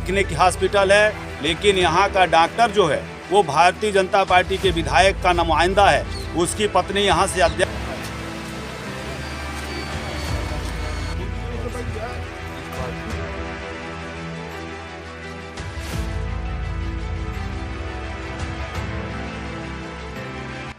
Clinic hospital है, लेकिन यहाँ का डॉक्टर जो है वो भारतीय जनता पार्टी के विधायक का नुमाइंदा है। उसकी पत्नी यहाँ से अध्यक्ष।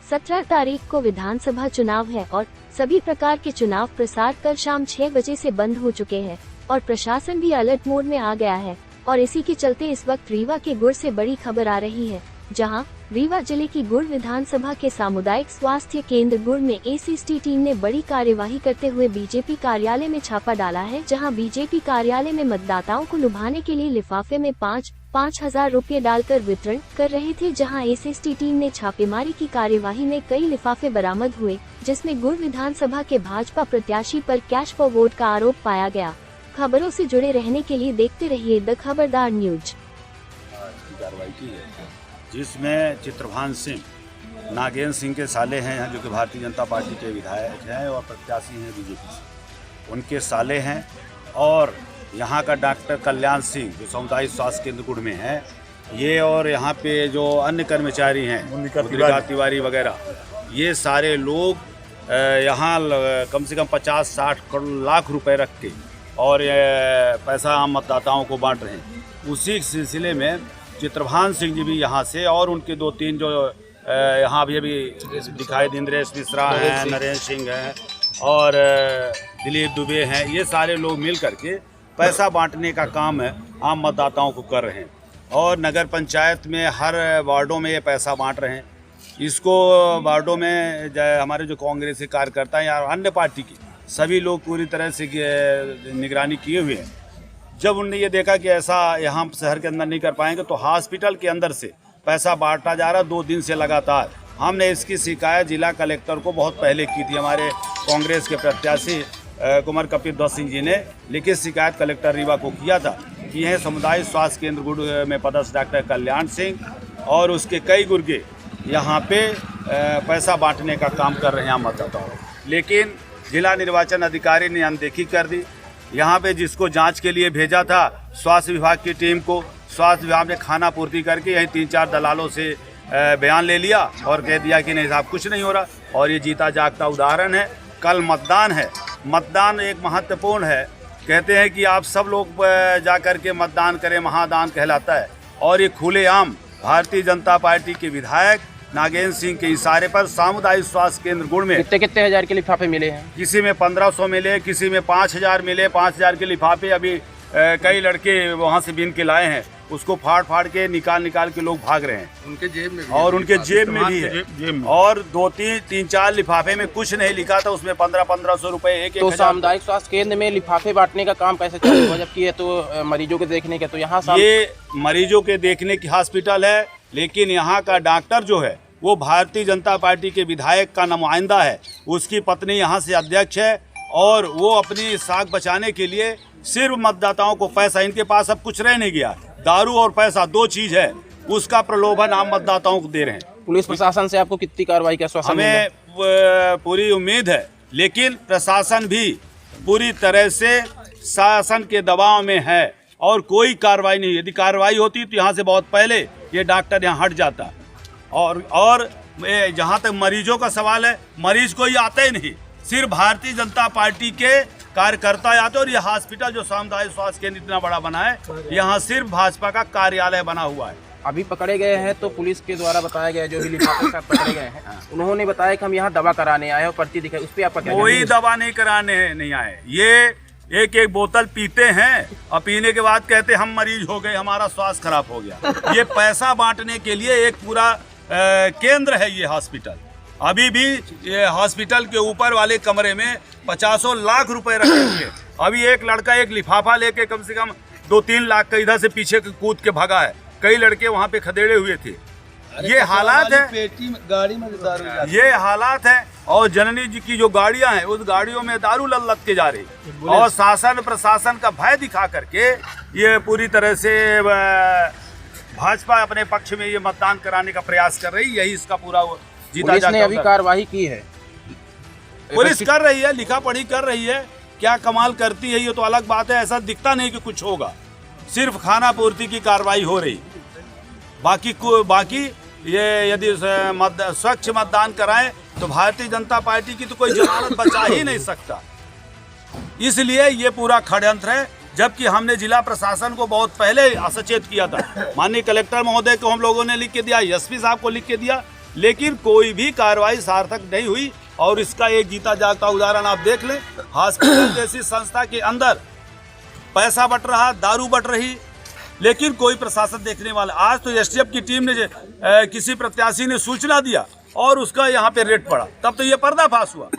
सत्रह तारीख को विधानसभा चुनाव है और सभी प्रकार के चुनाव प्रसार कल शाम 6 बजे से बंद हो चुके हैं और प्रशासन भी अलर्ट मोड में आ गया है। और इसी के चलते इस वक्त रीवा के गुड़ से बड़ी खबर आ रही है, जहां रीवा जिले की गुड़ विधानसभा के सामुदायिक स्वास्थ्य केंद्र गुड़ में एसीएसटी टीम ने बड़ी कार्यवाही करते हुए बीजेपी कार्यालय में छापा डाला है। जहां बीजेपी कार्यालय में मतदाताओं को लुभाने के लिए लिफाफे में 5,000 रुपये डालकर वितरण कर रहे थे। जहां एसीएसटी टीम ने छापेमारी की कार्यवाही में कई लिफाफे बरामद हुए, जिसमें गुड़ विधानसभा के भाजपा प्रत्याशी पर कैश फॉर वोट का आरोप पाया गया। खबरों से जुड़े रहने के लिए देखते रहिए द खबरदार न्यूज। कार्रवाई की है जिसमें चित्रभान सिंह नागेंद्र सिंह के साले हैं, जो कि भारतीय जनता पार्टी के विधायक हैं और प्रत्याशी हैं बीजेपी से, उनके साले हैं। और यहाँ का डॉक्टर कल्याण सिंह जो सामुदायिक स्वास्थ्य केंद्र गुड़ में है ये, और यहाँ पे जो अन्य कर्मचारी हैं मुद्रिका तिवारी वगैरह, ये सारे लोग यहाँ कम से कम 50-60 लाख रुपए रख के और पैसा आम मतदाताओं को बांट रहे हैं। उसी सिलसिले में चित्रभान सिंह जी भी यहाँ से, और उनके 2-3 जो यहाँ अभी दिखाई दे, इंद्रेश मिश्रा हैं, नरेंद्र सिंह हैं और दिलीप दुबे हैं, ये सारे लोग मिल करके पैसा बांटने का काम है आम मतदाताओं को कर रहे हैं। और नगर पंचायत में हर वार्डों में ये पैसा बांट रहे हैं। इसको वार्डों में हमारे जो कांग्रेस के कार्यकर्ता हैं या अन्य पार्टी के सभी लोग पूरी तरह से निगरानी किए हुए हैं। जब उन्होंने ये देखा कि ऐसा यहाँ शहर के अंदर नहीं कर पाएंगे, तो हॉस्पिटल के अंदर से पैसा बांटा जा रहा 2 दिन से लगातार। हमने इसकी शिकायत जिला कलेक्टर को बहुत पहले की थी। हमारे कांग्रेस के प्रत्याशी कुमार कपिलध्वज सिंह जी ने लिखित शिकायत कलेक्टर रीवा को किया था कि यह सामुदायिक स्वास्थ्य केंद्र गुड़ में पदस्थ डॉक्टर कल्याण सिंह और उसके कई गुर्गे यहाँ पे पैसा बांटने का काम कर रहे हैं आम मतदाताओं। लेकिन जिला निर्वाचन अधिकारी ने अनदेखी कर दी। यहाँ पे जिसको जांच के लिए भेजा था स्वास्थ्य विभाग की टीम को, स्वास्थ्य विभाग ने खाना पूर्ति करके यही 3-4 दलालों से बयान ले लिया और कह दिया कि नहीं साहब कुछ नहीं हो रहा। और ये जीता जागता उदाहरण है। कल मतदान है, मतदान एक महत्वपूर्ण है। कहते हैं कि आप सब लोग जा कर के मतदान करें, महादान कहलाता है। और ये खुलेआम भारतीय जनता पार्टी के विधायक नागेंद्र सिंह के इशारे पर सामुदायिक स्वास्थ्य केंद्र गुड़ में कितने हजार के लिफाफे मिले हैं? किसी में 1500 मिले, किसी में 5000 मिले। 5000 के लिफाफे अभी कई लड़के वहाँ से बीन के लाए हैं, उसको फाड़ के निकाल के लोग भाग रहे हैं। उनके जेब में भी और उनके जेब में भी है। और 2-3-4 लिफाफे में कुछ नहीं लिखा था, उसमें 1500 रुपए एक। तो सामुदायिक स्वास्थ्य केंद्र में लिफाफे बांटने का काम कैसे चालू हुआ, जबकि ये तो मरीजों के देखने के, तो यहाँ ये मरीजों के देखने की हॉस्पिटल है, लेकिन यहाँ का डॉक्टर जो है वो भारतीय जनता पार्टी के विधायक का नुमाइंदा है। उसकी पत्नी यहाँ से अध्यक्ष है और वो अपनी साख बचाने के लिए सिर्फ मतदाताओं को पैसा, इनके पास अब कुछ रह नहीं गया, दारू और पैसा 2 चीज है, उसका प्रलोभन आम मतदाताओं को दे रहे हैं। पुलिस प्रशासन से आपको कितनी कार्रवाई का आश्वासन मिला? हमें पूरी उम्मीद है, लेकिन प्रशासन भी पूरी तरह से शासन के दबाव में है और कोई कार्रवाई नहीं। यदि कार्रवाई होती तो यहाँ से बहुत पहले ये डॉक्टर यहाँ हट जाता। और जहाँ तक मरीजों का सवाल है, मरीज कोई आता ही नहीं, सिर्फ भारतीय जनता पार्टी के कार्यकर्ता आते। और ये हॉस्पिटल जो सामुदायिक स्वास्थ्य केंद्र इतना बड़ा बना है, यहाँ सिर्फ भाजपा का कार्यालय बना हुआ है। अभी पकड़े गए हैं तो पुलिस के द्वारा बताया गया, जो भी लिफाफे के साथ पकड़े गए हैं, उन्होंने बताया कि हम यहाँ दवा कराने आए और पर्ची दिखाई, उस पर आपका क्या? कोई दवा नहीं कराने नहीं आए। ये एक बोतल पीते हैं और पीने के बाद कहते हम मरीज हो गए, हमारा स्वास्थ्य खराब हो गया। ये पैसा बांटने के लिए एक पूरा केंद्र है ये हॉस्पिटल। अभी भी ये हॉस्पिटल के ऊपर वाले कमरे में 50 लाख रुपए रखे हुए। अभी एक लड़का एक लिफाफा लेके कम से कम 2-3 लाख का इधर से पीछे कूद के भागा है। कई लड़के वहाँ पे खदेड़े हुए थे। ये हालात है, गाड़ी में दारू, ये हालात है। और जननी जी की जो गाड़ियां हैं, उस गाड़ियों में दारू लद के जा रही, और शासन प्रशासन का भय दिखा करके ये पूरी तरह से भाजपा अपने पक्ष में ये मतदान कराने का प्रयास कर रही। यही इसका पूरा जीता पुलिस ने अभी कार्रवाई की है, पुलिस कर रही है, लिखा पढ़ी कर रही है। क्या कमाल करती है ये तो अलग बात है, ऐसा दिखता नहीं कि कुछ होगा, सिर्फ खाना पूर्ति की कार्रवाई हो रही। बाकी ये यदि स्वच्छ मतदान कराएं तो भारतीय जनता पार्टी की तो कोई जमानत बचा ही नहीं सकता। इसलिए ये पूरा षड्यंत्र है, जबकि हमने जिला प्रशासन को बहुत पहले सचेत किया था। माननीय कलेक्टर महोदय को हम लोगों ने लिख के दिया, एसपी साहब को लिख के दिया, लेकिन कोई भी कार्रवाई सार्थक नहीं हुई। और इसका एक जीता जागता उदाहरण आप देख लें, हॉस्पिटल जैसी संस्था के अंदर पैसा बट रहा, दारू बट रही, लेकिन कोई प्रशासन देखने वाला। आज तो एसटीएफ की टीम ने किसी प्रत्याशी ने सूचना दिया और उसका यहाँ पे रेट पड़ा, तब तो ये पर्दाफाश हुआ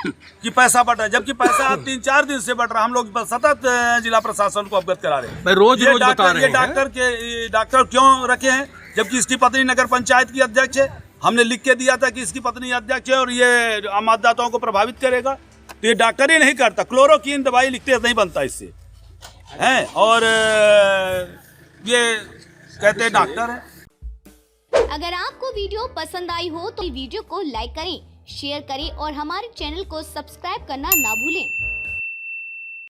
कि पैसा बट रहा है, जबकि पैसा आप 3-4 दिन से बट रहा। हम लोग सतत जिला प्रशासन को अवगत करा रहे हैं। रोज बता रहे हैं डॉक्टर क्यों रखे हैं, जबकि इसकी पत्नी नगर पंचायत की अध्यक्ष है। हमने लिख के दिया था कि इसकी पत्नी अध्यक्ष है और ये मतदाताओं को प्रभावित करेगा, तो ये डॉक्टर ही नहीं करता। क्लोरोक्विन दवाई लिखते नहीं बनता इससे हैं, और ये कहते हैं डॉक्टर है। अगर आपको वीडियो पसंद आई हो तो वीडियो को लाइक करें, शेयर करें और हमारे चैनल को सब्सक्राइब करना ना भूलें।